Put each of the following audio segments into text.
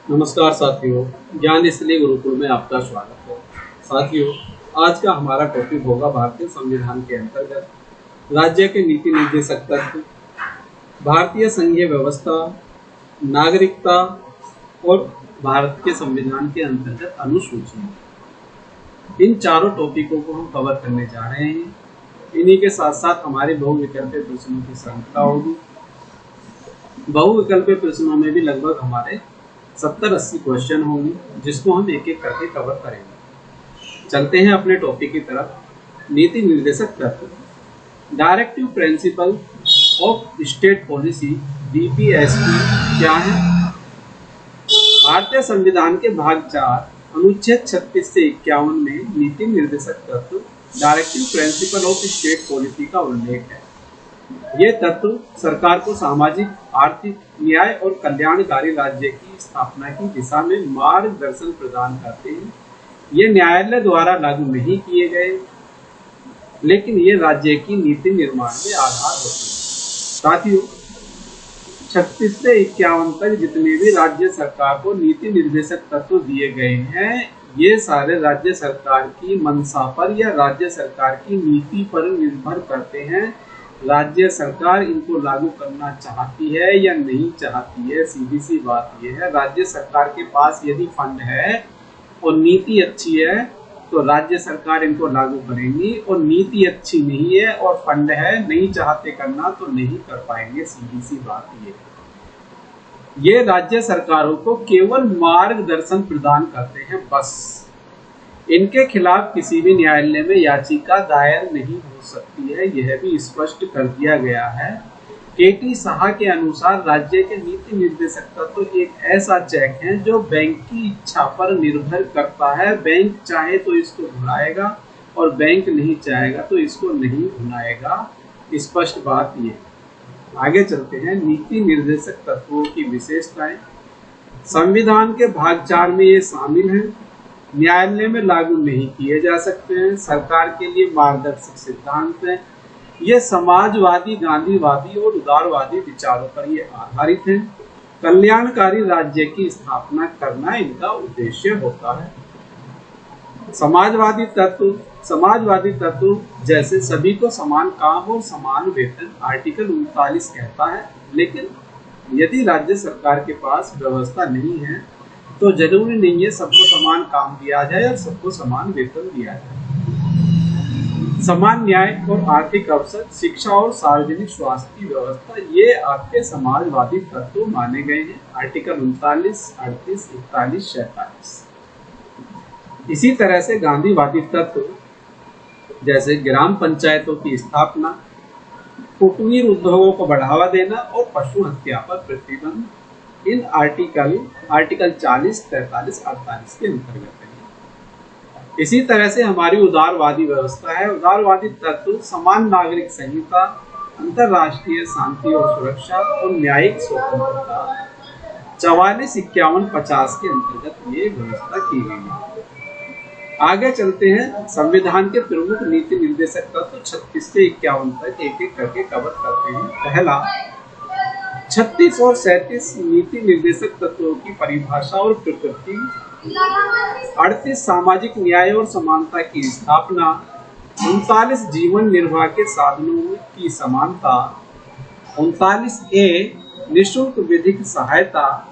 नमस्कार साथियों, ज्ञान इसलिए गुरुकुल में आपका स्वागत है। साथियों, आज का हमारा टॉपिक होगा भारतीय संविधान के अंतर्गत राज्य के नीति निर्देशक तत्व, भारतीय संघीय व्यवस्था, नागरिकता और भारत के संविधान के अंतर्गत अनुसूची। इन चारों टॉपिकों को हम कवर करने जा रहे हैं। इन्हीं के साथ साथ हमारे बहुविकल्पीय प्रश्नों की श्रृंखला होगी। बहुविकल्पीय प्रश्नों में भी लगभग हमारे 70-80 क्वेश्चन होंगे, जिसको हम एक एक करके कवर करेंगे। चलते हैं अपने टॉपिक की तरफ। नीति निर्देशक तत्व, directive principle of state policy DPSP क्या है? भारतीय संविधान के भाग 4 अनुच्छेद 36 से 51 में नीति निर्देशक तत्व directive principle of state policy का उल्लेख है। ये तत्व सरकार को सामाजिक, आर्थिक, न्याय और कल्याणकारी राज्य की स्थापना की दिशा में मार्गदर्शन प्रदान करते हैं। ये न्यायालय द्वारा लागू नहीं किए गए, लेकिन ये राज्य की नीति निर्माण में आधार होते हैं। साथियों, 36 से 51 तक जितने भी राज्य सरकार को नीति निर्देशक तत्व दिए गए हैं, ये सारे राज्य सरकार की मंशा पर या राज्य सरकार की नीति पर निर्भर करते हैं। राज्य सरकार इनको लागू करना चाहती है या नहीं चाहती है। सीधी सी बात यह है, राज्य सरकार के पास यदि फंड है और नीति अच्छी है तो राज्य सरकार इनको लागू करेंगी, और नीति अच्छी नहीं है और फंड है, नहीं चाहते करना तो नहीं कर पाएंगे। सीधी सी बात ये राज्य सरकारों को केवल मार्गदर्शन प्रदान करते हैं, बस। इनके खिलाफ किसी भी न्यायालय में याचिका दायर नहीं हो सकती है, यह भी स्पष्ट कर दिया गया है। केटी साहा के अनुसार राज्य के नीति निर्देशक तत्व एक ऐसा चेक है जो बैंक की इच्छा पर निर्भर करता है। बैंक चाहे तो इसको भुनाएगा और बैंक नहीं चाहेगा तो इसको नहीं भुनाएगा। स्पष्ट बात ये। आगे चलते हैं। नीति निर्देशक तत्वों की विशेषताएं। संविधान के भाग 4 में ये शामिल है। न्यायालय में लागू नहीं किए जा सकते हैं। सरकार के लिए मार्गदर्शक सिद्धांत हैं। ये समाजवादी, गांधीवादी और उदारवादी विचारों पर ये आधारित हैं। कल्याणकारी राज्य की स्थापना करना इनका उद्देश्य होता है। समाजवादी तत्व जैसे सभी को समान काम और समान वेतन आर्टिकल 39 कहता है, लेकिन यदि राज्य सरकार के पास व्यवस्था नहीं है तो जरूरी नहीं है सबको समान काम दिया जाए और सबको समान वेतन दिया जाए। समान न्याय और आर्थिक अवसर, शिक्षा और सार्वजनिक स्वास्थ्य की व्यवस्था, ये आपके समाजवादी तत्व माने गए हैं। आर्टिकल 39, 38, 41, 46। इसी तरह से गांधीवादी तत्व जैसे ग्राम पंचायतों की स्थापना, कुटीर उद्योगों को बढ़ावा देना और पशु हत्या पर प्रतिबंध, इन आर्टिकल 40, 43, 48 के अंतर्गत है। इसी तरह से हमारी उदारवादी व्यवस्था है। उदारवादी तत्व समान नागरिक संहिता, अंतरराष्ट्रीय शांति और सुरक्षा और न्यायिक स्वतंत्रता, 44, 51, 50 के अंतर्गत ये व्यवस्था की गई है। आगे चलते हैं। संविधान के प्रमुख नीति निर्देशक तत्व 36 से 51 तक एक एक करके कवर करते हैं। पहला, 36 और 37 नीति निर्देशक तत्वों की परिभाषा और प्रकृति। 38 सामाजिक न्याय और समानता की स्थापना। 39 जीवन निर्वाह के साधनों की समानता। 39A निःशुल्क विधिक सहायता।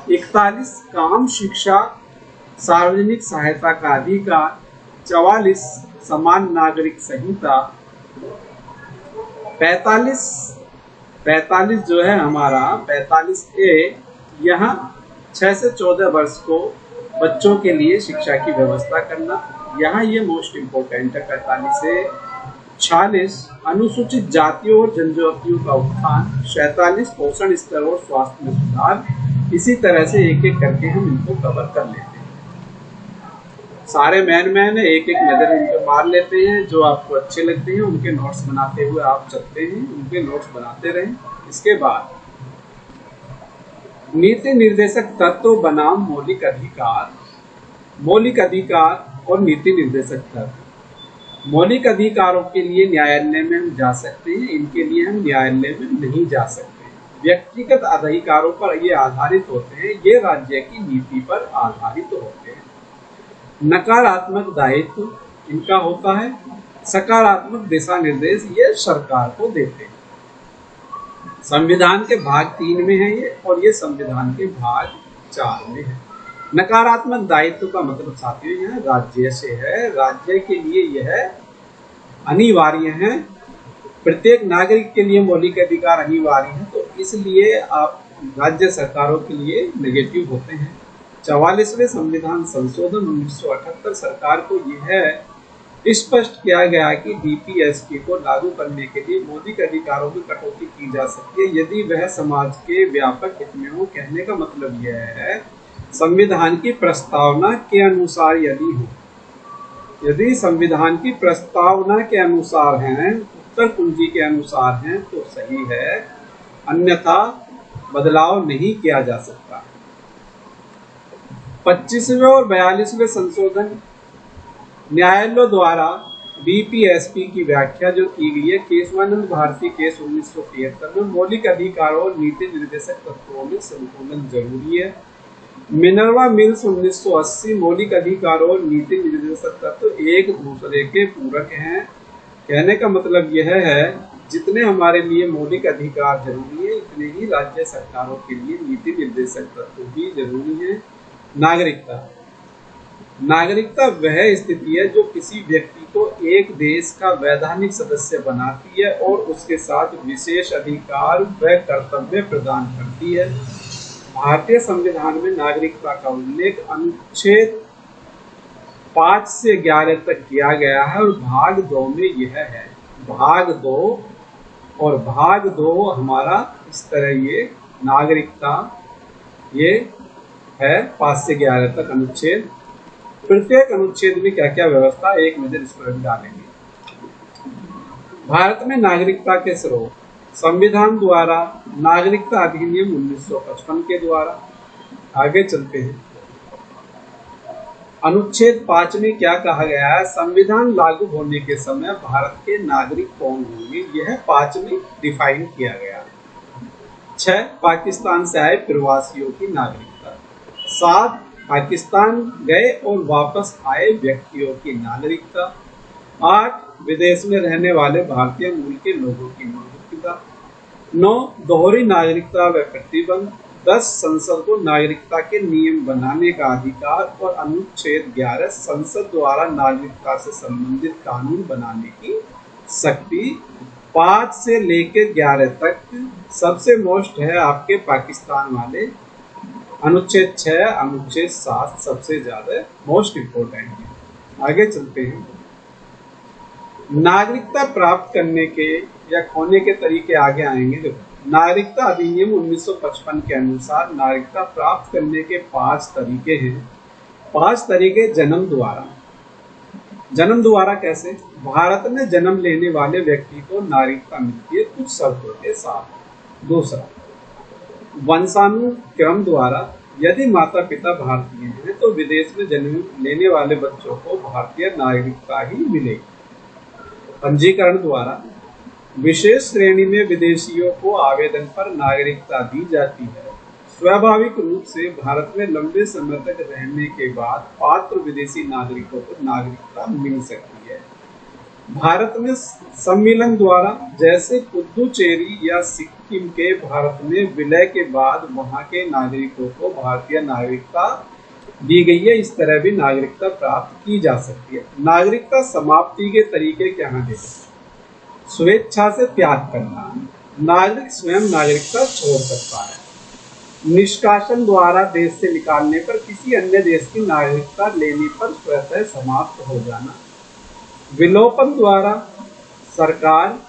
41 काम, शिक्षा, सार्वजनिक सहायता का अधिकार। 44 समान नागरिक संहिता। 45 जो है हमारा 45A, यहाँ 6 से 14 वर्ष को बच्चों के लिए शिक्षा की व्यवस्था करना। यहाँ ये मोस्ट इम्पोर्टेंट है। 45 से 46 अनुसूचित जातियों और जनजातियों का उत्थान। 47 पोषण स्तर और स्वास्थ्य में सुधार। इसी तरह से एक एक करके हम इनको कवर कर लेते हैं। सारे मैन एक एक नजर इनको मार लेते हैं। जो आपको अच्छे लगते हैं उनके नोट्स बनाते हुए आप चलते हैं, उनके नोट्स बनाते रहें। इसके बाद नीति निर्देशक तत्व बनाम मौलिक अधिकार। मौलिक अधिकार और नीति निर्देशक तत्व। मौलिक अधिकारों के लिए न्यायालय में हम जा सकते हैं, इनके लिए हम न्यायालय में नहीं जा सकते। व्यक्तिगत अधिकारों पर ये आधारित होते हैं, ये राज्य की नीति पर आधारित होते हैं। नकारात्मक दायित्व इनका होता है, सकारात्मक दिशा निर्देश ये सरकार को देते हैं। संविधान के भाग 3 में है ये, और ये संविधान के भाग 4 में है। नकारात्मक दायित्व का मतलब साथियों यह राज्य से है, राज्य के लिए यह अनिवार्य है, प्रत्येक नागरिक के लिए मौलिक अधिकार अनिवार्य है, तो इसलिए आप राज्य सरकारों के लिए नेगेटिव होते हैं। 44वें संविधान संशोधन 1978 सरकार को यह स्पष्ट किया गया कि डीपीएसपी को लागू करने के लिए मौलिक अधिकारों में कटौती की जा सकती है यदि वह समाज के व्यापक हित में हो। कहने का मतलब यह है संविधान की प्रस्तावना के अनुसार यदि संविधान की प्रस्तावना के अनुसार हैं, उत्तर कुंजी के अनुसार हैं तो सही है, अन्यथा बदलाव नहीं किया जा सकता। 25वें और 42वें संशोधन न्यायालयों द्वारा बीपीएसपी की व्याख्या जो की गई है केशवानंद भारती केस 1973 में मौलिक अधिकारों और नीति निर्देशक तत्वों में संतुलन जरूरी है। मिनर्वा मिल्स 1980 मौलिक अधिकारों और नीति निर्देशक तत्व एक दूसरे के पूरक हैं। कहने का मतलब यह है जितने हमारे लिए मौलिक अधिकार जरूरी है उतने ही राज्य सरकारों के लिए नीति निर्देशक तत्व भी जरूरी है। नागरिकता वह स्थिति है जो किसी व्यक्ति को एक देश का वैधानिक सदस्य बनाती है और उसके साथ विशेष अधिकार व कर्तव्य प्रदान करती है। भारतीय संविधान में नागरिकता का उल्लेख अनुच्छेद 5 से 11 तक किया गया है और भाग 2 में यह है। भाग 2 हमारा इस तरह ये नागरिकता ये है 5 से 11 तक अनुच्छेद। प्रत्येक अनुच्छेद में क्या क्या व्यवस्था एक नजर इस पर डालेंगे। भारत में नागरिकता के स्रोत संविधान द्वारा, नागरिकता अधिनियम 1955 के द्वारा। आगे चलते हैं। अनुच्छेद 5 में क्या कहा गया है? संविधान लागू होने के समय भारत के नागरिक कौन होंगे, यह 5 में डिफाइन किया गया। 6 पाकिस्तान से आए प्रवासियों की नागरिकता। 7 पाकिस्तान गए और वापस आए व्यक्तियों की नागरिकता। 8 विदेश में रहने वाले भारतीय मूल के लोगों की नागरिकता। 9 दोहरी नागरिकता व प्रतिबंध। 10 संसद को नागरिकता के नियम बनाने का अधिकार। और अनुच्छेद 11 संसद द्वारा नागरिकता से संबंधित कानून बनाने की शक्ति। 5 से लेकर 11 तक सबसे मोस्ट है आपके पाकिस्तान वाले। अनुच्छेद 6 अनुच्छेद 7 सबसे ज्यादा मोस्ट इम्पोर्टेंट है। आगे चलते हैं। नागरिकता प्राप्त करने के या खोने के तरीके आगे आएंगे। देखो, नागरिकता अधिनियम 1955 के अनुसार नागरिकता प्राप्त करने के 5 तरीके हैं। 5 तरीके जन्म द्वारा कैसे? भारत में जन्म लेने वाले व्यक्ति को नागरिकता मिलती है कुछ शर्तों के साथ। दूसरा, वंशानुक्रम द्वारा, यदि माता पिता भारतीय हैं तो विदेश में जन्म लेने वाले बच्चों को भारतीय नागरिकता ही मिलेगी। पंजीकरण द्वारा, विशेष श्रेणी में विदेशियों को आवेदन पर नागरिकता दी जाती है। स्वाभाविक रूप से भारत में लंबे समय तक रहने के बाद पात्र विदेशी नागरिकों को नागरिकता मिल सकती है। भारत में सम्मिलन द्वारा, जैसे पुदुचेरी या सिक्किम के भारत में विलय के बाद वहां के नागरिकों को भारतीय नागरिकता दी गई है, इस तरह भी नागरिकता प्राप्त की जा सकती है। नागरिकता समाप्ति के तरीके क्या हैं? स्वेच्छा से त्याग करना, नागरिक स्वयं नागरिकता छोड़ सकता है। निष्कासन द्वारा, देश से निकालने पर किसी अन्य देश की नागरिकता लेने पर स्वतः समाप्त हो जाना। विलोपन द्वारा, सरकार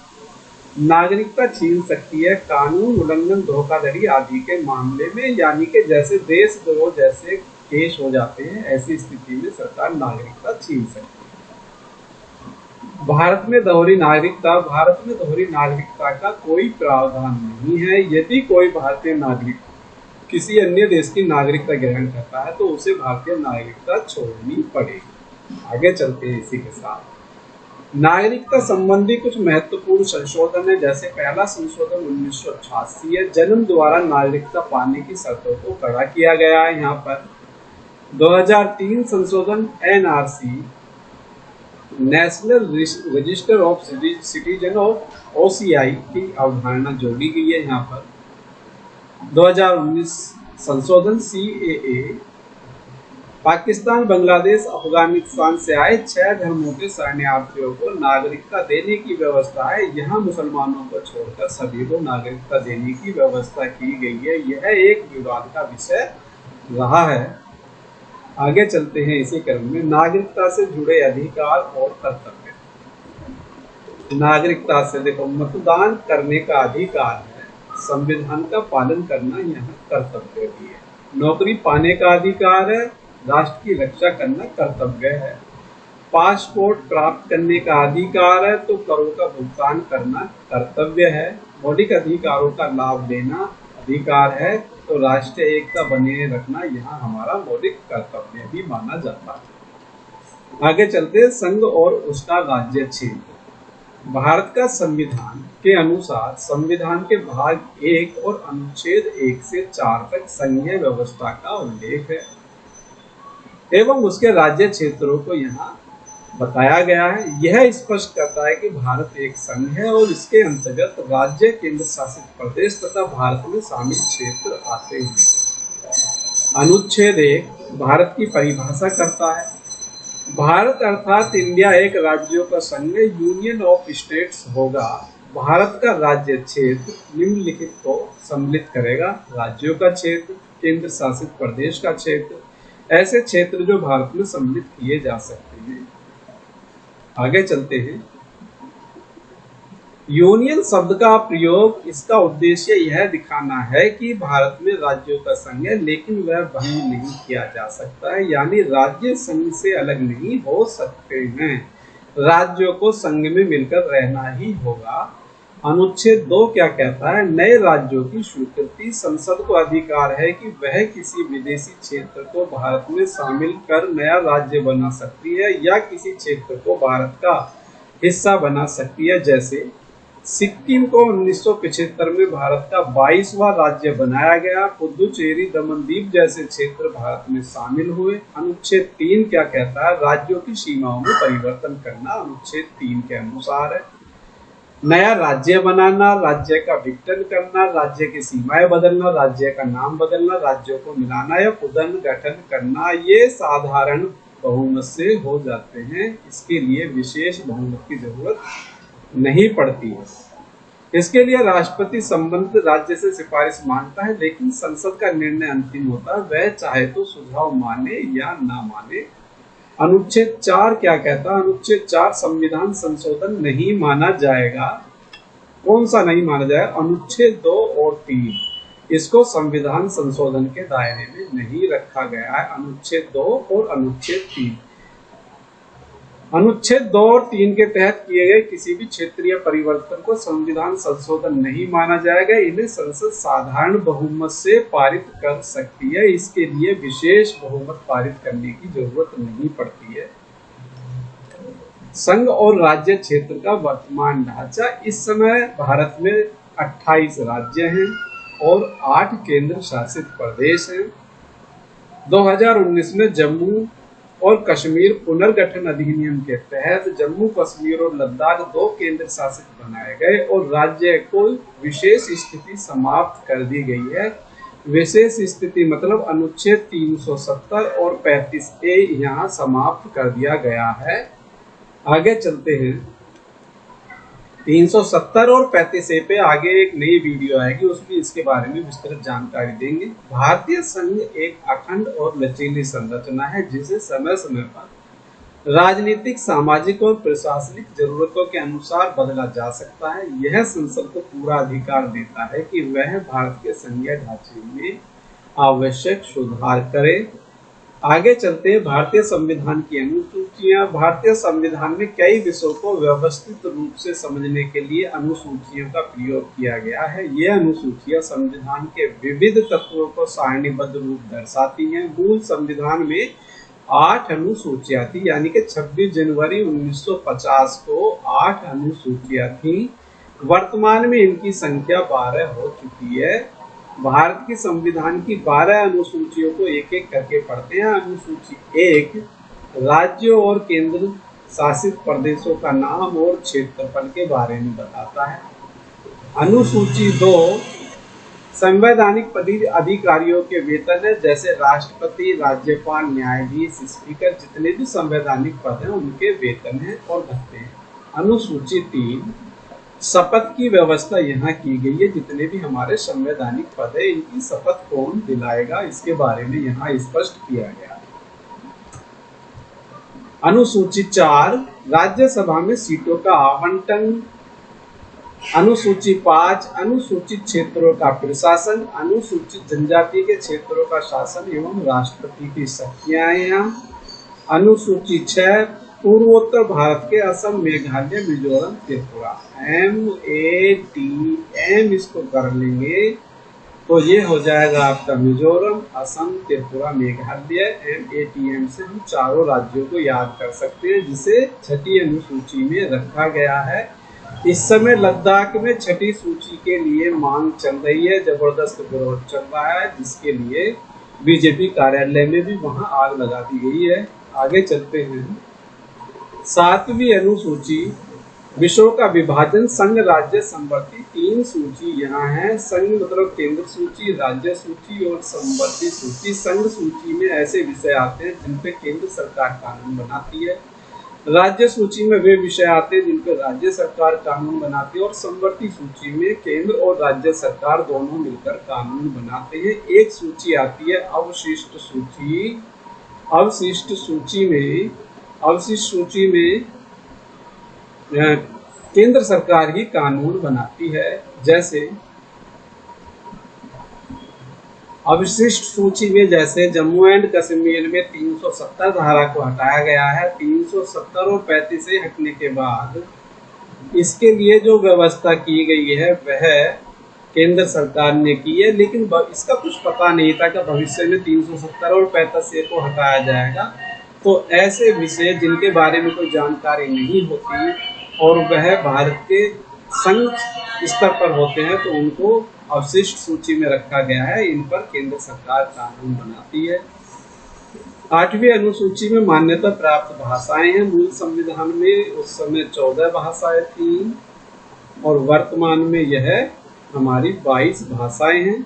नागरिकता छीन सकती है कानून उल्लंघन, धोखाधड़ी आदि के मामले में, यानी कि जैसे देशद्रोह जैसे केस हो जाते हैं, ऐसी स्थिति में सरकार नागरिकता छीन सकती है। भारत में दोहरी नागरिकता का कोई प्रावधान नहीं है। यदि कोई भारतीय नागरिक किसी अन्य देश की नागरिकता ग्रहण करता है तो उसे भारतीय नागरिकता छोड़नी पड़ेगी। आगे चलते हैं इसी के साथ। नागरिकता संबंधी कुछ महत्वपूर्ण संशोधन है, जैसे पहला संशोधन 1988 है, जन्म द्वारा नागरिकता पाने की शर्तों को कड़ा किया गया है। यहाँ पर 2003 संशोधन NRC, national register of citizen of OCI की अवधारणा जोड़ी गई है। यहाँ पर 2019 संशोधन सीएए, पाकिस्तान, बांग्लादेश, अफगानिस्तान से आए 6 धर्मों के शरणार्थियों को नागरिकता देने की व्यवस्था है। यहाँ मुसलमानों को छोड़कर सभी को नागरिकता देने की व्यवस्था की गई है। यह एक विवाद का विषय रहा है। आगे चलते हैं इसी क्रम में, नागरिकता से जुड़े अधिकार और कर्तव्य। नागरिकता से देखो, मतदान करने का अधिकार है, संविधान का पालन करना यहाँ कर्तव्य भी है। नौकरी पाने का अधिकार है, राष्ट्र की रक्षा करना कर्तव्य है। पासपोर्ट प्राप्त करने का अधिकार है, तो करों का भुगतान करना कर्तव्य है। मौलिक अधिकारों का लाभ लेना अधिकार है, तो राष्ट्रीय एकता बने रखना यहाँ हमारा मौलिक कर्तव्य भी माना जाता है। आगे चलते हैं, संघ और उसका राज्य क्षेत्र। भारत का संविधान के अनुसार संविधान के भाग 1 और अनुच्छेद 1 से 4 तक संघीय व्यवस्था का उल्लेख है एवं उसके राज्य क्षेत्रों को यहाँ बताया गया है। यह स्पष्ट करता है कि भारत एक संघ है और इसके अंतर्गत राज्य, केंद्र शासित प्रदेश तथा भारत में शामिल क्षेत्र आते हैं। अनुच्छेद 1 भारत की परिभाषा करता है। भारत अर्थात इंडिया एक राज्यों का संघ, यूनियन ऑफ स्टेट्स होगा। भारत का राज्य क्षेत्र निम्नलिखित को सम्मिलित करेगा: राज्यों का क्षेत्र, केंद्र शासित प्रदेश का क्षेत्र, ऐसे क्षेत्र जो भारत में सम्मिलित किए जा सकते हैं। आगे चलते हैं, यूनियन शब्द का प्रयोग, इसका उद्देश्य यह दिखाना है कि भारत में राज्यों का संघ है, लेकिन वह भंग नहीं किया जा सकता है, यानी राज्य संघ से अलग नहीं हो सकते हैं। राज्यों को संघ में मिलकर रहना ही होगा। अनुच्छेद 2 क्या कहता है? नए राज्यों की स्वीकृति। संसद को अधिकार है कि वह किसी विदेशी क्षेत्र को भारत में शामिल कर नया राज्य बना सकती है या किसी क्षेत्र को भारत का हिस्सा बना सकती है। जैसे सिक्किम को 1975 में भारत का 22वां राज्य बनाया गया। पुदुचेरी, दमनदीप जैसे क्षेत्र भारत में शामिल हुए। अनुच्छेद 3 क्या कहता है? राज्यों की सीमाओं में परिवर्तन करना अनुच्छेद 3 के अनुसार है। नया राज्य बनाना, राज्य का विघटन करना, राज्य की सीमाएं बदलना, राज्य का नाम बदलना, राज्यों को मिलाना या पुनर्गठन करना, ये साधारण बहुमत से हो जाते हैं। इसके लिए विशेष बहुमत की जरूरत नहीं पड़ती है। इसके लिए राष्ट्रपति संबंधित राज्य से सिफारिश मांगता है, लेकिन संसद का निर्णय अंतिम होता है। वह चाहे तो सुझाव माने या ना माने। अनुच्छेद 4 क्या कहता है? अनुच्छेद 4 संविधान संशोधन नहीं माना जाएगा। कौन सा नहीं माना जाएगा? अनुच्छेद 2 और 3, इसको संविधान संशोधन के दायरे में नहीं रखा गया है। अनुच्छेद 2 और अनुच्छेद 3, अनुच्छेद 2 और 3 के तहत किए गए किसी भी क्षेत्रीय परिवर्तन को संविधान संशोधन नहीं माना जाएगा। इन्हें संसद साधारण बहुमत से पारित कर सकती है। इसके लिए विशेष बहुमत पारित करने की जरूरत नहीं पड़ती है। संघ और राज्य क्षेत्र का वर्तमान ढांचा। इस समय भारत में 28 राज्य हैं और 8 केंद्र शासित प्रदेश हैं। 2019 में जम्मू और कश्मीर पुनर्गठन अधिनियम के तहत जम्मू कश्मीर और लद्दाख 2 केंद्र शासित बनाए गए और राज्य को विशेष स्थिति समाप्त कर दी गई है। विशेष स्थिति मतलब अनुच्छेद 370 और 35A यहाँ समाप्त कर दिया गया है। आगे चलते हैं, 370 और 35A पे आगे एक नई वीडियो आएगी, उसमें इसके बारे में विस्तृत जानकारी देंगे। भारतीय संघ एक अखंड और लचीली संरचना है, जिसे समय समय पर राजनीतिक, सामाजिक और प्रशासनिक जरूरतों के अनुसार बदला जा सकता है। यह संसद को पूरा अधिकार देता है कि वह भारत के संघीय ढांचे में आवश्यक सुधार करे। आगे चलते हैं, भारतीय संविधान की अनुसूचियां। भारतीय संविधान में कई विषयों को व्यवस्थित रूप से समझने के लिए अनुसूचियों का प्रयोग किया गया है। ये अनुसूचियां संविधान के विविध तत्वों को सारणीबद्ध रूप दर्शाती हैं। मूल संविधान में 8 अनुसूचियां थी, यानी कि 26 जनवरी 1950 को 8 अनुसूचियां थी। वर्तमान में इनकी संख्या 12 हो चुकी है। भारत के संविधान की 12 अनुसूचियों को एक एक करके पढ़ते हैं। अनुसूची 1 राज्यों और केंद्र शासित प्रदेशों का नाम और क्षेत्रफल के बारे में बताता है। अनुसूची 2 संवैधानिक अधिकारियों के वेतन है, जैसे राष्ट्रपति, राज्यपाल, न्यायाधीश, स्पीकर, जितने भी संवैधानिक पद हैं उनके वेतन है और भत्ते हैं। अनुसूची 3 शपथ की व्यवस्था यहाँ की गई है। जितने भी हमारे संवैधानिक पद है इनकी शपथ कौन दिलाएगा, इसके बारे में यहाँ स्पष्ट किया गया है। अनुसूची 4 राज्यसभा में सीटों का आवंटन। अनुसूची 5 अनुसूचित क्षेत्रों का प्रशासन, अनुसूचित जनजाति के क्षेत्रों का शासन एवं राष्ट्रपति की शक्तियां। अनुसूची 6 पूर्वोत्तर भारत के असम, मेघालय, मिजोरम, त्रिपुरा। MATM इसको कर लेंगे तो ये हो जाएगा आपका मिजोरम, असम, त्रिपुरा, मेघालय। MATM से हम चारों राज्यों को याद कर सकते हैं, जिसे छठी अनुसूची में रखा गया है। इस समय लद्दाख में छठी सूची के लिए मांग चल रही है, जबरदस्त विरोध चल रहा है, जिसके लिए बीजेपी कार्यालय में भी वहां आग लगा दी गई है। आगे चलते हैं। 7वीं अनुसूची विषयों का विभाजन, संघ, राज्य, संवर्ती। 3 सूची यहाँ है। संघ मतलब केंद्र सूची, राज्य सूची और संवर्ती सूची। संघ सूची में ऐसे विषय आते हैं जिन पे केंद्र सरकार कानून बनाती है। राज्य सूची में वे विषय आते हैं जिन पर राज्य सरकार कानून बनाती है, और संवर्ती सूची में केंद्र और राज्य सरकार दोनों मिलकर कानून बनाते हैं। एक सूची आती है अवशिष्ट सूची। अवशिष्ट सूची में केंद्र सरकार ही कानून बनाती है। जैसे अवशिष्ट सूची में जैसे जम्मू एंड कश्मीर में 370 धारा को हटाया गया है। 370 और 35 से हटने के बाद इसके लिए जो व्यवस्था की गई है वह केंद्र सरकार ने की है, लेकिन इसका कुछ पता नहीं था कि भविष्य में 370 और 35 को हटाया जाएगा। तो ऐसे विषय जिनके बारे में कोई जानकारी नहीं होती और वह भारत के संघ स्तर पर होते हैं तो उनको अवशिष्ट सूची में रखा गया है। इन पर केंद्र सरकार कानून बनाती है। 8वीं अनुसूची में मान्यता प्राप्त भाषाएं हैं। मूल संविधान में उस समय 14 भाषाएं थी और वर्तमान में यह हमारी 22 भाषाएं हैं।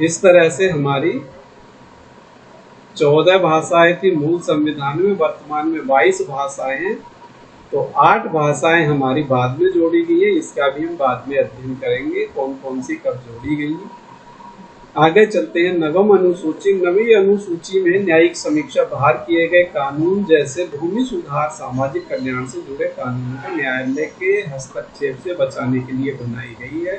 इस तरह से हमारी 14 भाषाएं थी मूल संविधान में, वर्तमान में 22 भाषाएं हैं। तो 8 भाषाएं हमारी बाद में जोड़ी गई है। इसका भी हम बाद में अध्ययन करेंगे कौन कौन सी कब जोड़ी गई है। आगे चलते हैं। नवम अनुसूची। नवीं अनुसूची में न्यायिक समीक्षा बाहर किए गए कानून, जैसे भूमि सुधार, सामाजिक कल्याण से जुड़े कानून को न्यायालय के हस्तक्षेप से बचाने के लिए बनाई गई है।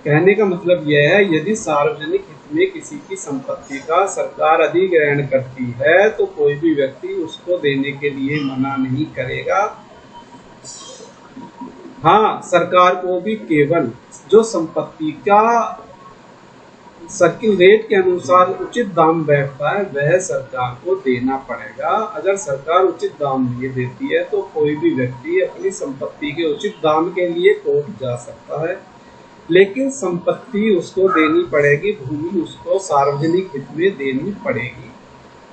कहने का मतलब यह है, यदि सार्वजनिक हित में किसी की संपत्ति का सरकार अधिग्रहण करती है तो कोई भी व्यक्ति उसको देने के लिए मना नहीं करेगा। हाँ, सरकार को भी केवल जो संपत्ति का सर्किल रेट के अनुसार उचित दाम बैठता है वह सरकार को देना पड़ेगा। अगर सरकार उचित दाम नहीं देती है तो कोई भी व्यक्ति अपनी संपत्ति के उचित दाम के लिए कोर्ट जा सकता है, लेकिन संपत्ति उसको देनी पड़ेगी, भूमि उसको सार्वजनिक हित में देनी पड़ेगी।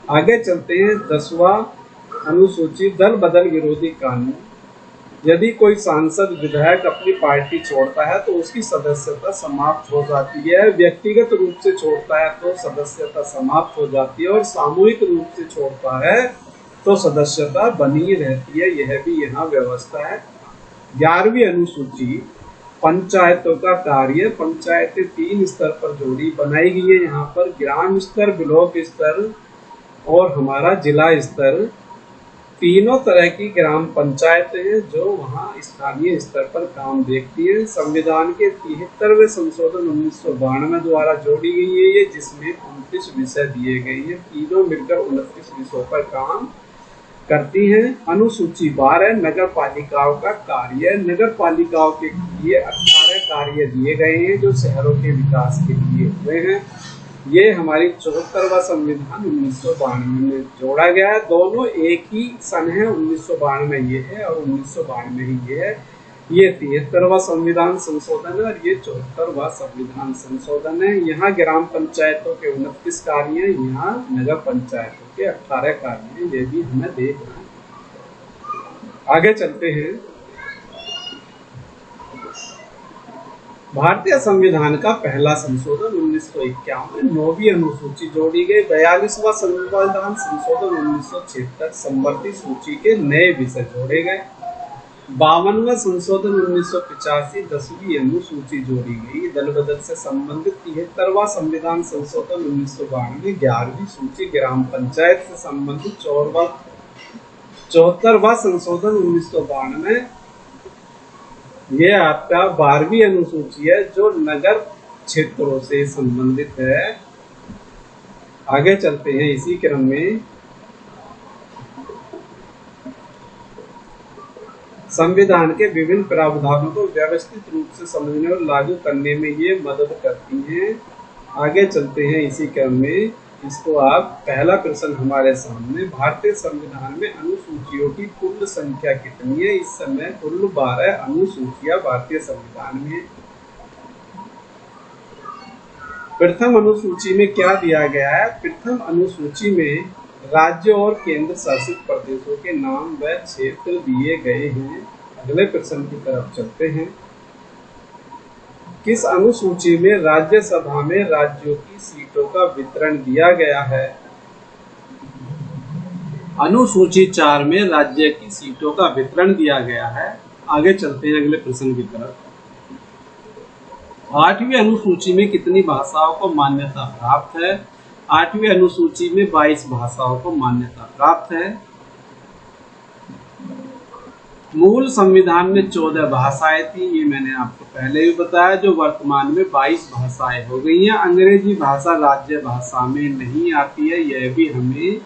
आगे चलते हैं। 10वां अनुसूची। दल बदल विरोधी कानून। यदि कोई सांसद विधायक अपनी पार्टी छोड़ता है तो उसकी सदस्यता समाप्त हो जाती है। व्यक्तिगत रूप से छोड़ता है तो सदस्यता समाप्त हो जाती है, और सामूहिक रूप से छोड़ता है तो सदस्यता बनी रहती है। यह भी यहाँ व्यवस्था है। 11वीं अनुसूची। पंचायतों का कार्य। पंचायतें 3 स्तर पर जोड़ी बनाई गई है। यहाँ पर ग्राम स्तर, ब्लॉक स्तर और हमारा जिला स्तर। तीनों तरह की ग्राम पंचायतें हैं जो वहाँ स्थानीय स्तर पर काम देखती है। संविधान के 73वें संशोधन 1992 द्वारा जोड़ी गई है ये, जिसमें 29 विषय दिए गए हैं। तीनों मिलकर 29 विषयों पर काम करती हैं। अनुसूची 12 नगर पालिकाओं का कार्य। नगर पालिकाओं के लिए 18 कार्य दिए गए हैं जो शहरों के विकास के लिए हुए हैं। ये हमारी 74वां संविधान 1992 में जोड़ा गया है। दोनों एक ही सन है, 1992 ये है और 1992 ही ये है। ये 73वां संविधान संशोधन है और ये 74वां संविधान संशोधन है। यहाँ ग्राम पंचायतों के 29 कार्य हैं, यहाँ नगर पंचायतों के 18 कार्य हैं। ये भी हमें देखना है। आगे चलते हैं। भारतीय संविधान का पहला संशोधन 1951 में 9वीं अनुसूची जोड़ी गई। 42वां संविधान संशोधन 1976 समवर्ती सूची के नए विषय जोड़े गए। 52वां संशोधन 1985 10वीं अनुसूची जोड़ी गई। दल बदल से संबंधित 73वां संविधान संशोधन 1992 11वीं सूची ग्राम पंचायत से संबंधित 74वां संशोधन 1992 ये आपका 12वीं अनुसूची है जो नगर क्षेत्रों से संबंधित है। आगे चलते हैं इसी क्रम में। संविधान के विभिन्न प्रावधानों को व्यवस्थित रूप से समझने और लागू करने में ये मदद करती हैं। आगे चलते हैं इसी क्रम में। इसको आप पहला प्रश्न हमारे सामने, भारतीय संविधान में अनुसूचियों की कुल संख्या कितनी है? इस समय कुल 12 अनुसूचियां भारतीय संविधान में। प्रथम अनुसूची में क्या दिया गया है? प्रथम अनुसूची में राज्य और केंद्र शासित प्रदेशों के नाम व क्षेत्र दिए गए हैं। अगले प्रश्न की तरफ चलते हैं। किस अनुसूची में राज्यसभा में राज्यों की सीटों का वितरण दिया गया है? अनुसूची 4 में राज्य की सीटों का वितरण दिया गया है। आगे चलते हैं अगले प्रश्न की तरफ। 8वीं अनुसूची में कितनी भाषाओं को मान्यता प्राप्त है? 8वीं अनुसूची में 22 भाषाओं को मान्यता प्राप्त है। मूल संविधान में 14 भाषाएं थी, ये मैंने आपको पहले भी बताया, जो वर्तमान में 22 भाषाएं हो गई हैं। अंग्रेजी भाषा राज्य भाषा में नहीं आती है, यह भी हमें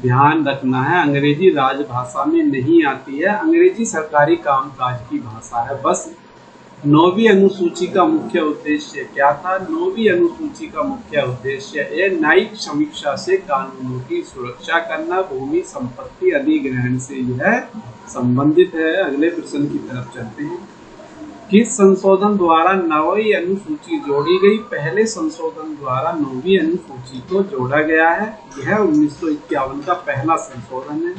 ध्यान रखना है। अंग्रेजी राजभाषा में नहीं आती है, अंग्रेजी सरकारी कामकाज की भाषा है। बस 9वीं अनुसूची का मुख्य उद्देश्य क्या था? 9वीं अनुसूची का मुख्य उद्देश्य न्यायिक समीक्षा से कानूनों की सुरक्षा करना, भूमि संपत्ति अधिग्रहण से यह संबंधित है। अगले प्रश्न की तरफ चलते हैं। किस संशोधन द्वारा 9वीं अनुसूची जोड़ी गई? पहले संशोधन द्वारा 9वीं अनुसूची को जोड़ा गया है। यह 1951 का पहला संशोधन है।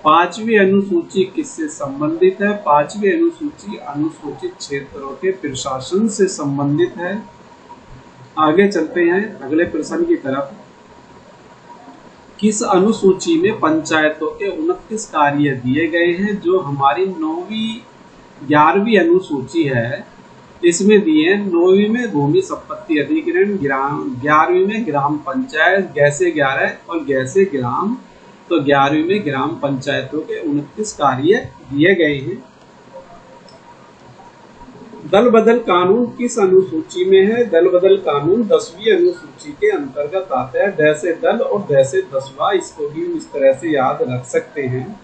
5वीं अनुसूची किससे संबंधित है? 5वीं अनुसूची अनुसूचित क्षेत्रों के प्रशासन से संबंधित है। आगे चलते हैं अगले प्रश्न की तरफ। किस अनुसूची में पंचायतों के 29 कार्य दिए गए हैं? जो हमारी 11वीं अनुसूची है इसमें दिए। 9वीं में भूमि संपत्ति अधिग्रहण, 11वीं में ग्राम पंचायत, गैसे 11 और गैसे ग्राम, तो 11वीं में ग्राम पंचायतों के 29 कार्य दिए गए हैं। दल बदल कानून किस अनुसूची में है? दल बदल कानून 10वीं अनुसूची के अंतर्गत आता है। जैसे दल और जैसे 10वां, इसको भी इस तरह से याद रख सकते हैं।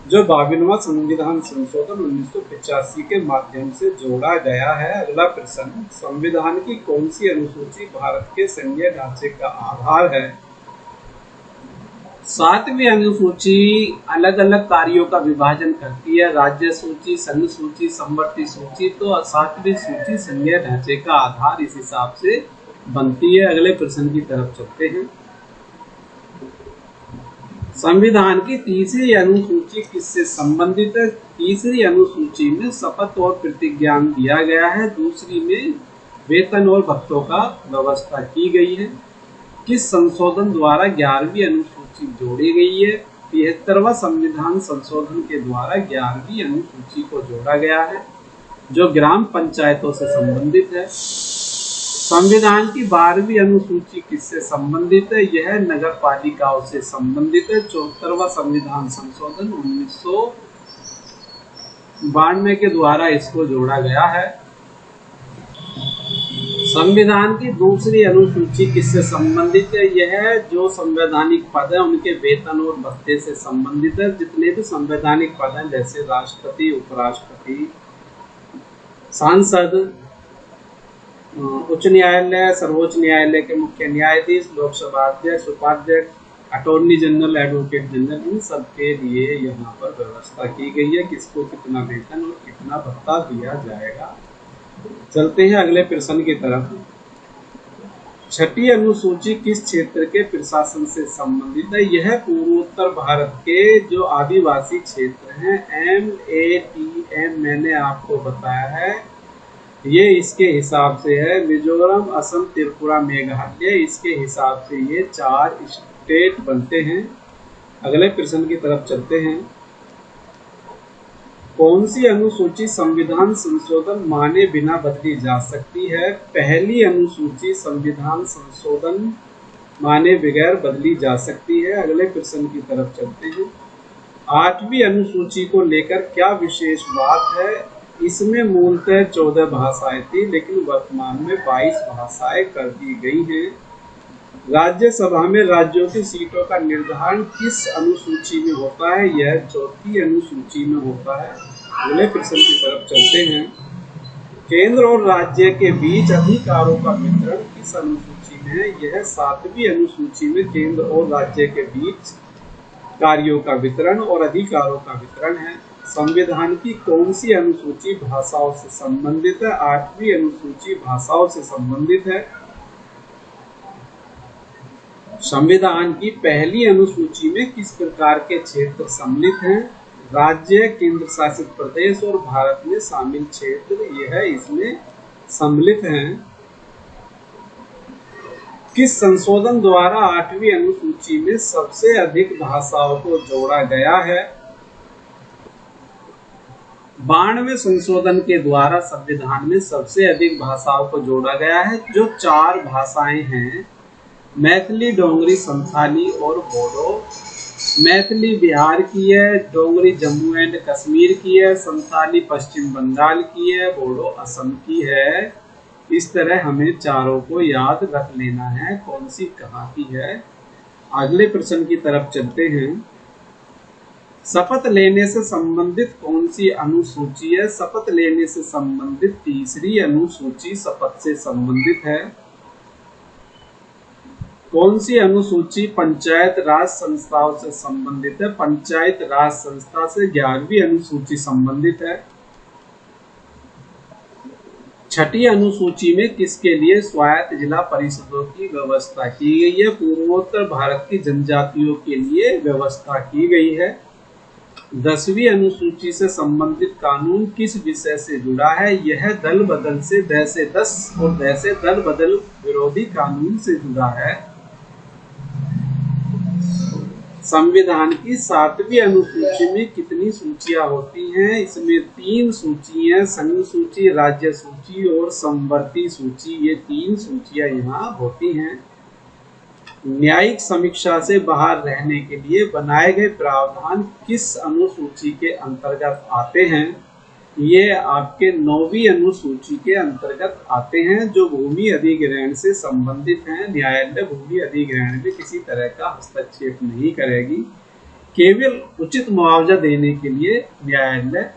जो 52वां संविधान संशोधन 1985 के माध्यम से जोड़ा गया है। अगला प्रश्न, संविधान की कौन सी अनुसूची भारत के संघीय ढांचे का आधार है? 7वीं अनुसूची अलग अलग कार्यों का विभाजन करती है। राज्य सूची, संघ सूची, समवर्ती सूची। तो 7वीं सूची संघीय ढांचे का आधार इस हिसाब से बनती है। अगले प्रश्न की तरफ चलते हैं। संविधान की तीसरी अनुसूची किससे संबंधित है? तीसरी अनुसूची में शपथ और प्रतिज्ञान दिया गया है। दूसरी में वेतन और भत्तों का व्यवस्था की गई है। किस संशोधन द्वारा 11वीं अनुसूची जोड़ी गई है? 73वां संविधान संशोधन के द्वारा 11वीं अनुसूची को जोड़ा गया है, जो ग्राम पंचायतों से संबंधित है। संविधान की 12वीं अनुसूची किससे संबंधित है? यह नगर पालिकाओं से संबंधित है। 74वां संविधान संशोधन 1992 के द्वारा इसको जोड़ा गया है। संविधान की दूसरी अनुसूची किससे संबंधित है? यह जो संवैधानिक पद है उनके वेतन और भत्ते से संबंधित है। जितने भी संवैधानिक पद हैं जैसे राष्ट्रपति, उपराष्ट्रपति, सांसद, उच्च न्यायालय, सर्वोच्च न्यायालय के मुख्य न्यायाधीश, लोकसभा अध्यक्ष, उपाध्यक्ष, अटॉर्नी जनरल, एडवोकेट जनरल, इन सबके लिए यहाँ पर व्यवस्था की गई है किसको कितना वेतन और कितना भत्ता दिया जाएगा। चलते हैं अगले प्रश्न की तरफ। छठी अनुसूची किस क्षेत्र के प्रशासन से संबंधित है? यह पूर्वोत्तर भारत के जो आदिवासी क्षेत्र हैं, MATM मैंने आपको बताया है, ये इसके हिसाब से है। मिजोरम, असम, त्रिपुरा, मेघालय, इसके हिसाब से ये 4 स्टेट बनते हैं। अगले प्रश्न की तरफ चलते हैं। कौन सी अनुसूची संविधान संशोधन माने बिना बदली जा सकती है? पहली अनुसूची संविधान संशोधन माने बगैर बदली जा सकती है। अगले प्रश्न की तरफ चलते हैं। 8वीं अनुसूची को लेकर क्या विशेष बात है? इसमें मूलतः 14 भाषाएं थी, लेकिन वर्तमान में 22 भाषाएं कर दी गई हैं। राज्यसभा में राज्यों की सीटों का निर्धारण किस अनुसूची में होता है? यह 4थी अनुसूची में होता है। अगले प्रश्न की तरफ चलते हैं। केंद्र और राज्य के बीच अधिकारों का वितरण किस अनुसूची में है? यह 7वीं अनुसूची में केंद्र और राज्य के बीच कार्यों का वितरण और अधिकारों का वितरण है। संविधान की कौन सी अनुसूची भाषाओं से संबंधित है? 8वीं अनुसूची भाषाओं से संबंधित है। संविधान की पहली अनुसूची में किस प्रकार के क्षेत्र सम्मिलित हैं? राज्य, केंद्र शासित प्रदेश और भारत में शामिल क्षेत्र यह इसमें सम्मिलित हैं। किस संशोधन द्वारा 8वीं अनुसूची में सबसे अधिक भाषाओं को जोड़ा गया है? 92वें संशोधन के द्वारा संविधान में सबसे अधिक भाषाओं को जोड़ा गया है, जो 4 भाषाएं हैं, मैथिली, डोगरी, संथाली और बोडो। मैथिली बिहार की है, डोगरी जम्मू एंड कश्मीर की है, संथाली पश्चिम बंगाल की है, बोडो असम की है। इस तरह हमें चारों को याद रख लेना है कौन सी कहाँ की है। अगले प्रश्न की तरफ चलते हैं। शपथ लेने से संबंधित कौन सी अनुसूची है? शपथ लेने से संबंधित 3री अनुसूची शपथ से संबंधित है। कौन सी अनुसूची पंचायत राज संस्थाओं से संबंधित है? पंचायत राज संस्था से 11वीं अनुसूची संबंधित है। छठी अनुसूची में किसके लिए स्वायत्त जिला परिषदों की व्यवस्था की गई है? पूर्वोत्तर भारत की जनजातियों के लिए व्यवस्था की गई है। 10वीं अनुसूची से संबंधित कानून किस विषय से जुड़ा है? यह दल बदल से 10 और 10 से दल बदल विरोधी कानून से जुड़ा है। संविधान की 7वीं अनुसूची में कितनी सूचियां होती हैं? इसमें 3 सूचियां, संघ सूची, राज्य सूची और समवर्ती सूची, ये 3 सूचियां यहाँ होती हैं। न्यायिक समीक्षा से बाहर रहने के लिए बनाए गए प्रावधान किस अनुसूची के अंतर्गत आते हैं? ये आपके 9वीं अनुसूची के अंतर्गत आते हैं, जो भूमि अधिग्रहण से संबंधित हैं। न्यायालय भूमि अधिग्रहण में किसी तरह का हस्तक्षेप नहीं करेगी, केवल उचित मुआवजा देने के लिए न्यायालय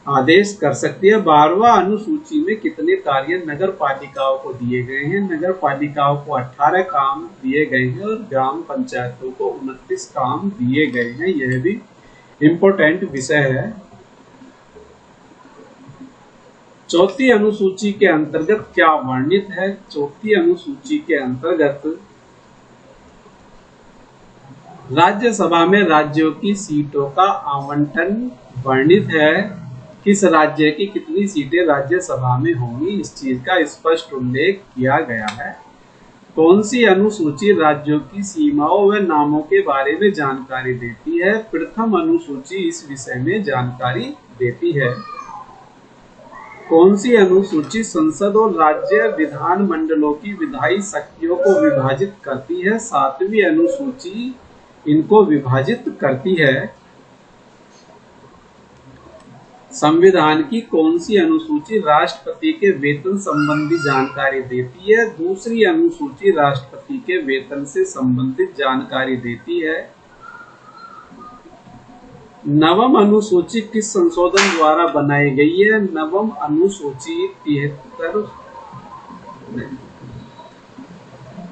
आदेश कर सकती है। 12वां अनुसूची में कितने कार्य नगर पालिकाओं को दिए गए हैं? नगर पालिकाओं को 18 काम दिए गए हैं और ग्राम पंचायतों को 29 काम दिए गए हैं। यह भी इम्पोर्टेंट विषय है। 4थी अनुसूची के अंतर्गत क्या वर्णित है? 4थी अनुसूची के अंतर्गत राज्यसभा में राज्यों की सीटों का आवंटन वर्णित है। किस राज्य की कितनी सीटें राज्यसभा में होंगी, इस चीज का स्पष्ट उल्लेख किया गया है। कौन सी अनुसूची राज्यों की सीमाओं व नामों के बारे में जानकारी देती है? प्रथम अनुसूची इस विषय में जानकारी देती है। कौन सी अनुसूची संसद और राज्य विधान मंडलों की विधायी शक्तियों को विभाजित करती है? 7वीं अनुसूची इनको विभाजित करती है। संविधान की कौन सी अनुसूची राष्ट्रपति के वेतन संबंधी जानकारी देती है? 2री अनुसूची राष्ट्रपति के वेतन से संबंधित जानकारी देती है। 9वीं अनुसूची किस संशोधन द्वारा बनाई गई है? 9वीं अनुसूची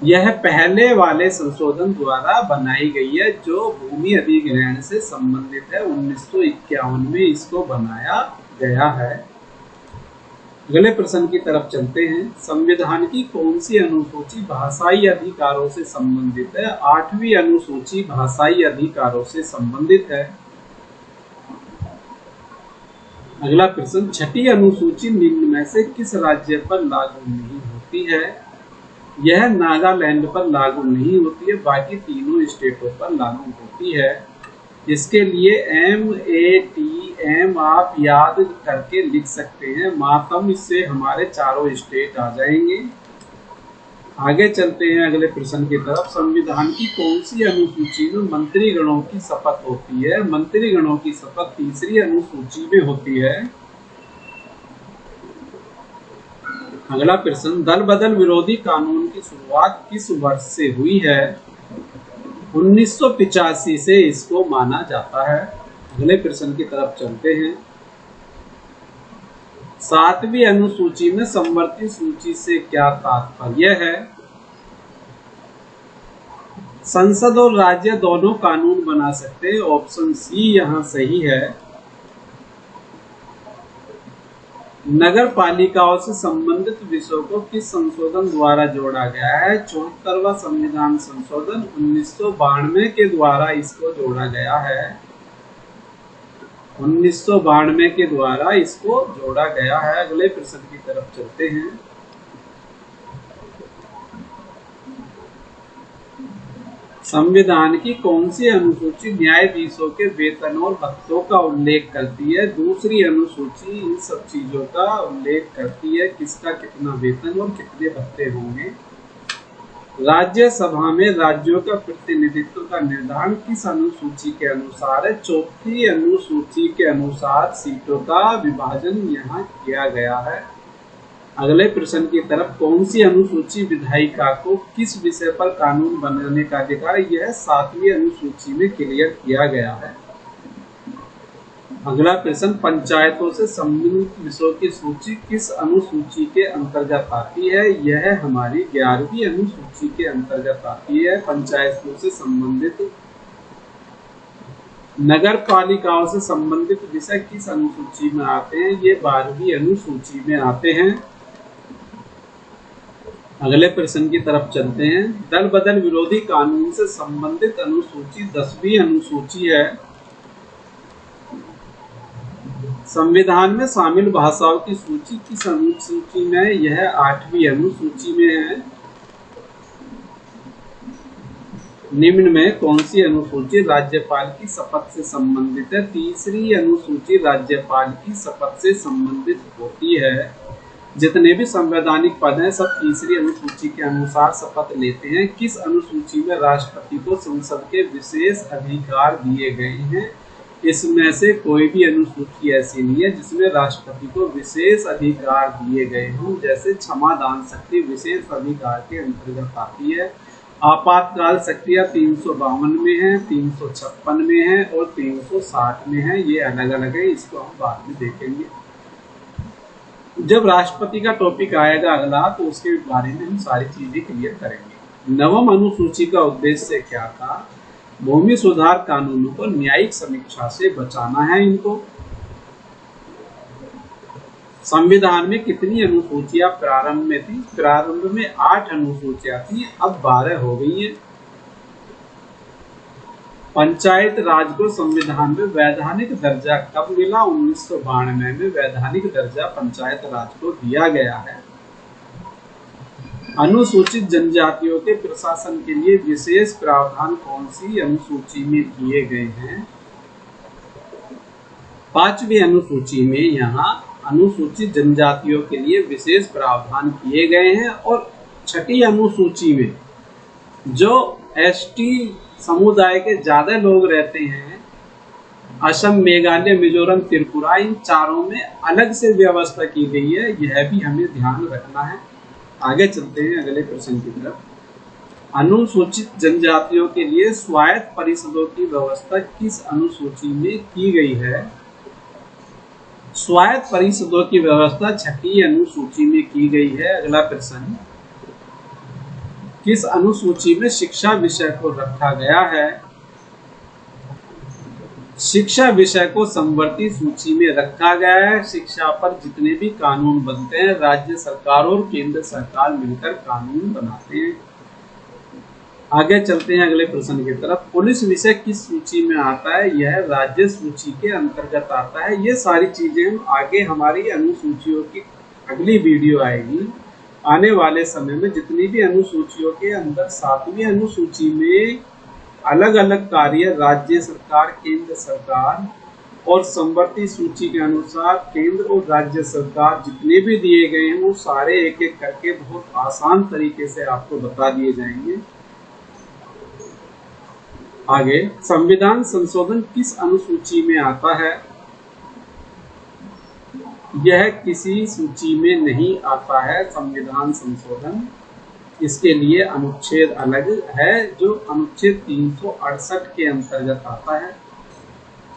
यह पहले वाले संशोधन द्वारा बनाई गई है जो भूमि अधिग्रहण से संबंधित है। 1951 में इसको बनाया गया है। अगले प्रश्न की तरफ चलते हैं। संविधान की कौन सी अनुसूची भाषाई अधिकारों से संबंधित है? 8वीं अनुसूची भाषाई अधिकारों से संबंधित है। अगला प्रश्न, 6ठी अनुसूची निम्न में से किस राज्य पर लागू नहीं होती है? यह नागालैंड पर लागू नहीं होती है, बाकी तीनों स्टेटों पर लागू होती है। इसके लिए MATM आप याद करके लिख सकते हैं, मातम इससे हमारे चारों स्टेट आ जाएंगे। आगे चलते हैं अगले प्रश्न की तरफ। संविधान की कौन सी अनुसूची में मंत्रीगणों की शपथ होती है? मंत्रीगणों की शपथ 3री अनुसूची में होती है। अगला प्रश्न, दल बदल विरोधी कानून की शुरुआत किस वर्ष से हुई है? 1985 से इसको माना जाता है। अगले प्रश्न की तरफ चलते हैं। 7वीं अनुसूची में समवर्ती सूची से क्या तात्पर्य है? संसद और राज्य दोनों कानून बना सकते हैं। ऑप्शन सी यहाँ सही है। नगर पालिकाओं से संबंधित विषयों को किस संशोधन द्वारा जोड़ा गया है? 74वां संविधान संशोधन 1992 के द्वारा इसको जोड़ा गया है। 1992 के द्वारा इसको जोड़ा गया है। अगले प्रश्न की तरफ चलते हैं। संविधान की कौन सी अनुसूची न्यायाधीशों के वेतन और भत्तों का उल्लेख करती है? 2री अनुसूची इन सब चीजों का उल्लेख करती है, किसका कितना वेतन और कितने भत्ते होंगे। राज्यसभा में राज्यों का प्रतिनिधित्व का निर्धारण किस अनुसूची के अनुसार है? 4थी अनुसूची के अनुसार सीटों का विभाजन यहाँ किया गया है। अगले प्रश्न की तरफ, कौन सी अनुसूची विधायिका को किस विषय पर कानून बनाने का अधिकार? यह 7वीं अनुसूची में क्लियर किया गया है। अगला प्रश्न, पंचायतों से संबंधित विषयों की सूची किस अनुसूची के अंतर्गत आती है? यह हमारी 11वीं अनुसूची के अंतर्गत आती है। पंचायतों से संबंधित नगर पालिकाओं से संबंधित विषय किस अनुसूची में आते हैं? ये 12वीं अनुसूची में आते हैं। अगले प्रश्न की तरफ चलते हैं। दल बदल विरोधी कानून से संबंधित अनुसूची 10वीं अनुसूची है। संविधान में शामिल भाषाओं की सूची किस अनुसूची में? यह 8वीं अनुसूची में है। निम्न में कौन सी अनुसूची राज्यपाल की शपथ से संबंधित है? 3री अनुसूची राज्यपाल की शपथ से संबंधित होती है। जितने भी संवैधानिक पद हैं सब 3री अनुसूची के अनुसार शपथ लेते हैं। किस अनुसूची में राष्ट्रपति को संसद के विशेष अधिकार दिए गए हैं? इसमें से कोई भी अनुसूची ऐसी नहीं है जिसमें राष्ट्रपति को विशेष अधिकार दिए गए हों। जैसे क्षमादान शक्ति विशेष अधिकार के अंतर्गत आती है। आपातकाल शक्तियाँ 352 में है, 356 में है और 360 में है। ये अलग अलग है, इसको हम बाद में देखेंगे। जब राष्ट्रपति का टॉपिक आएगा अगला तो उसके बारे में हम सारी चीजें क्लियर करेंगे। 9वीं अनुसूची का उद्देश्य क्या था? भूमि सुधार कानूनों को न्यायिक समीक्षा से बचाना है इनको। संविधान में कितनी अनुसूचियां प्रारंभ में थी? प्रारंभ में 8 अनुसूचियां थी, अब 12 हो गई हैं। पंचायत राज को संविधान में वैधानिक दर्जा कब मिला? 1992 में वैधानिक दर्जा पंचायत राज को दिया गया है। अनुसूचित जनजातियों के प्रशासन के लिए विशेष प्रावधान कौन सी अनुसूची में किए गए हैं? 5वीं अनुसूची में यहाँ अनुसूचित जनजातियों के लिए विशेष प्रावधान किए गए हैं। और 6ठी अनुसूची में जो ST समुदाय के ज्यादा लोग रहते हैं, असम, मेघालय, मिजोरम, त्रिपुरा, इन चारों में अलग से व्यवस्था की गई है। यह भी हमें ध्यान रखना है। आगे चलते हैं अगले प्रश्न की तरफ। अनुसूचित जनजातियों के लिए स्वायत्त परिषदों की व्यवस्था किस अनुसूची में की गई है? स्वायत्त परिषदों की व्यवस्था 6ठी अनुसूची में की गई है। अगला प्रश्न, किस अनुसूची में शिक्षा विषय को रखा गया है? शिक्षा विषय को समवर्ती सूची में रखा गया है। शिक्षा पर जितने भी कानून बनते हैं राज्य सरकार और केंद्र सरकार मिलकर कानून बनाते हैं। आगे चलते हैं अगले प्रश्न की तरफ। पुलिस विषय किस सूची में आता है? यह राज्य सूची के अंतर्गत आता है। ये सारी चीजें हम आगे हमारी अनुसूचियों की अगली वीडियो आएगी आने वाले समय में, जितनी भी अनुसूचियों के अंदर 7वीं अनुसूची में अलग अलग कार्य राज्य सरकार, केंद्र सरकार और समवर्ती सूची के अनुसार केंद्र और राज्य सरकार जितने भी दिए गए हैं वो सारे एक एक करके बहुत आसान तरीके से आपको बता दिए जाएंगे। आगे, संविधान संशोधन किस अनुसूची में आता है? यह किसी सूची में नहीं आता है संविधान संशोधन। इसके लिए अनुच्छेद अलग है जो अनुच्छेद 368 के अंतर्गत आता है।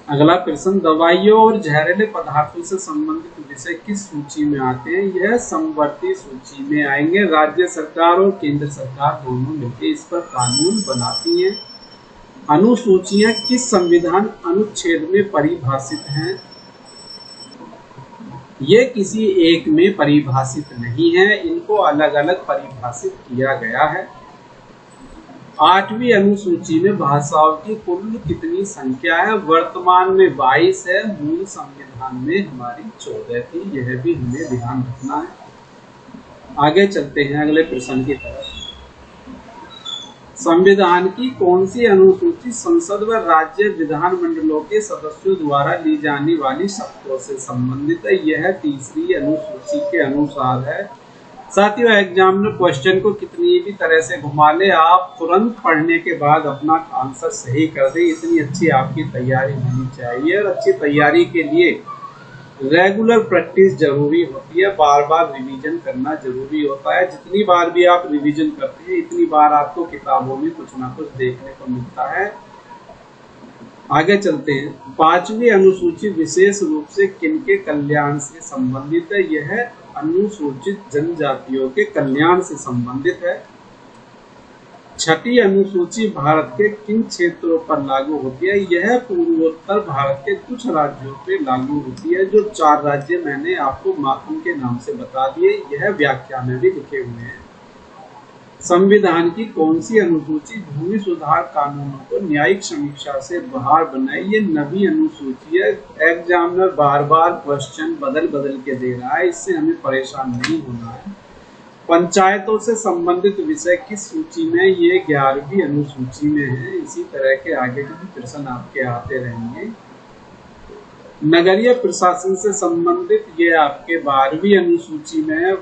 अगला प्रश्न, दवाइयों और जहरीले पदार्थों से संबंधित विषय किस सूची में आते हैं? यह समवर्ती सूची में आएंगे। राज्य सरकार और केंद्र सरकार दोनों मिलकर इस पर कानून बनाती हैं। अनुसूचियां किस संविधान अनुच्छेद में परिभाषित हैं? ये किसी एक में परिभाषित नहीं है, इनको अलग अलग परिभाषित किया गया है। 8वीं अनुसूची में भाषाओं की कुल कितनी संख्या है? वर्तमान में 22 है, मूल संविधान में हमारी 14 थी। यह भी हमें ध्यान रखना है। आगे चलते हैं अगले प्रश्न की तरफ। संविधान की कौन सी अनुसूची संसद व राज्य विधानमंडलों के सदस्यों द्वारा ली जाने वाली शर्तों से संबंधित है? यह 3री अनुसूची के अनुसार है। साथियों, एग्जामिनर क्वेश्चन को कितनी भी तरह से घुमा ले, आप तुरंत पढ़ने के बाद अपना आंसर सही कर दें। इतनी अच्छी आपकी तैयारी होनी चाहिए और अच्छी तैयारी के लिए रेगुलर प्रैक्टिस जरूरी होती है। बार बार रिवीजन करना जरूरी होता है। जितनी बार भी आप रिवीजन करते हैं इतनी बार आपको किताबों में कुछ ना कुछ देखने को मिलता है। आगे चलते हैं। 5वीं अनुसूची विशेष रूप से किनके कल्याण से संबंधित है? यह अनुसूचित जनजातियों के कल्याण से संबंधित है। 6ठी अनुसूची भारत के किन क्षेत्रों पर लागू होती है? यह पूर्वोत्तर भारत के कुछ राज्यों पे लागू होती है। जो 4 राज्य मैंने आपको मातम के नाम से बता दिए, यह व्याख्या में भी लिखे हुए हैं। संविधान की कौन सी अनुसूची भूमि सुधार कानूनों को न्यायिक समीक्षा से बाहर बनाई? ये 9वीं अनुसूची है। एग्जामिनर बार बार क्वेश्चन बदल बदल के दे रहा है, इससे हमें परेशान नहीं होना है। पंचायतों से संबंधित विषय किस सूची में? ये 11वीं अनुसूची में है। इसी तरह के आगे भी प्रश्न आपके आते रहेंगे। नगरीय प्रशासन से संबंधित ये आपके 12वीं अनुसूची में है।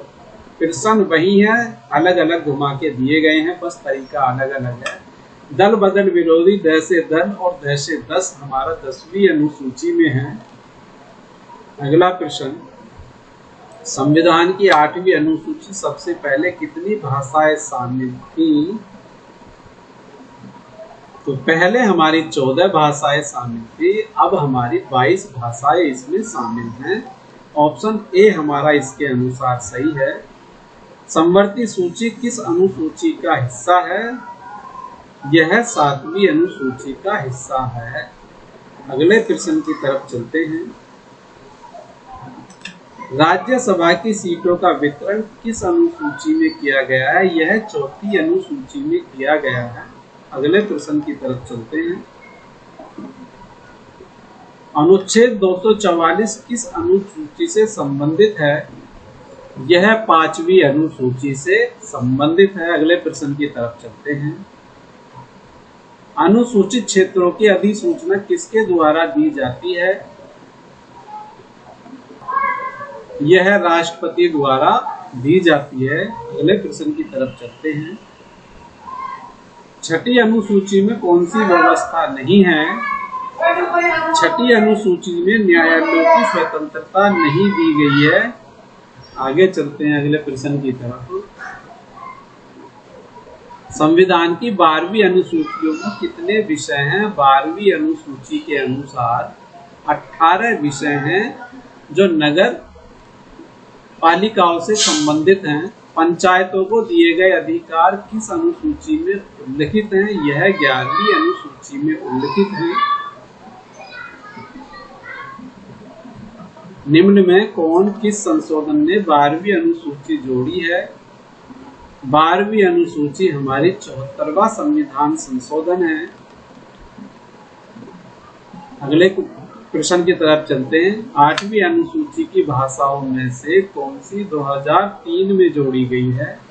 प्रश्न वही है, अलग अलग घुमा के दिए गए हैं, बस तरीका अलग अलग है। दल बदल विरोधी द से दल और द से 10 हमारा 10वीं अनुसूची में है। अगला प्रश्न, संविधान की 8वीं अनुसूची सबसे पहले कितनी भाषाएं शामिल थी? तो पहले हमारी 14 भाषाएं शामिल थी, अब हमारी 22 भाषाएं इसमें शामिल हैं। ऑप्शन ए हमारा इसके अनुसार सही है। समवर्ती सूची किस अनुसूची का हिस्सा है? यह 7वीं अनुसूची का हिस्सा है। अगले प्रश्न की तरफ चलते हैं। राज्यसभा की सीटों का वितरण किस अनुसूची में किया गया है? यह 4थी अनुसूची में किया गया है। अगले प्रश्न की तरफ चलते हैं। अनुच्छेद 244 किस अनुसूची से संबंधित है? यह 5वीं अनुसूची से संबंधित है। अगले प्रश्न की तरफ चलते हैं। अनुसूचित क्षेत्रों की अधिसूचना किसके द्वारा दी जाती है? यह राष्ट्रपति द्वारा दी जाती है। अगले प्रश्न की तरफ चलते हैं। 6ठी अनुसूची में कौन सी व्यवस्था नहीं है? 6ठी अनुसूची में न्यायालयों की स्वतंत्रता नहीं दी गई है। आगे चलते हैं अगले प्रश्न की तरफ। संविधान की 12वीं अनुसूचियों में कितने विषय हैं? 12वीं अनुसूची के अनुसार 18 विषय हैं। जो नगर पालिकाओं से संबंधित हैं, पंचायतों को दिए गए अधिकार किस अनुसूची में उल्लिखित हैं? यह 11वीं अनुसूची में उल्लिखित है। निम्न में कौन किस संशोधन ने 12वीं अनुसूची जोड़ी है? 12वीं अनुसूची हमारी 74वां संविधान संशोधन है। अगले प्रश्न की तरफ चलते हैं। 8वीं अनुसूची की भाषाओं में से कौन सी 2003 में जोड़ी गई है?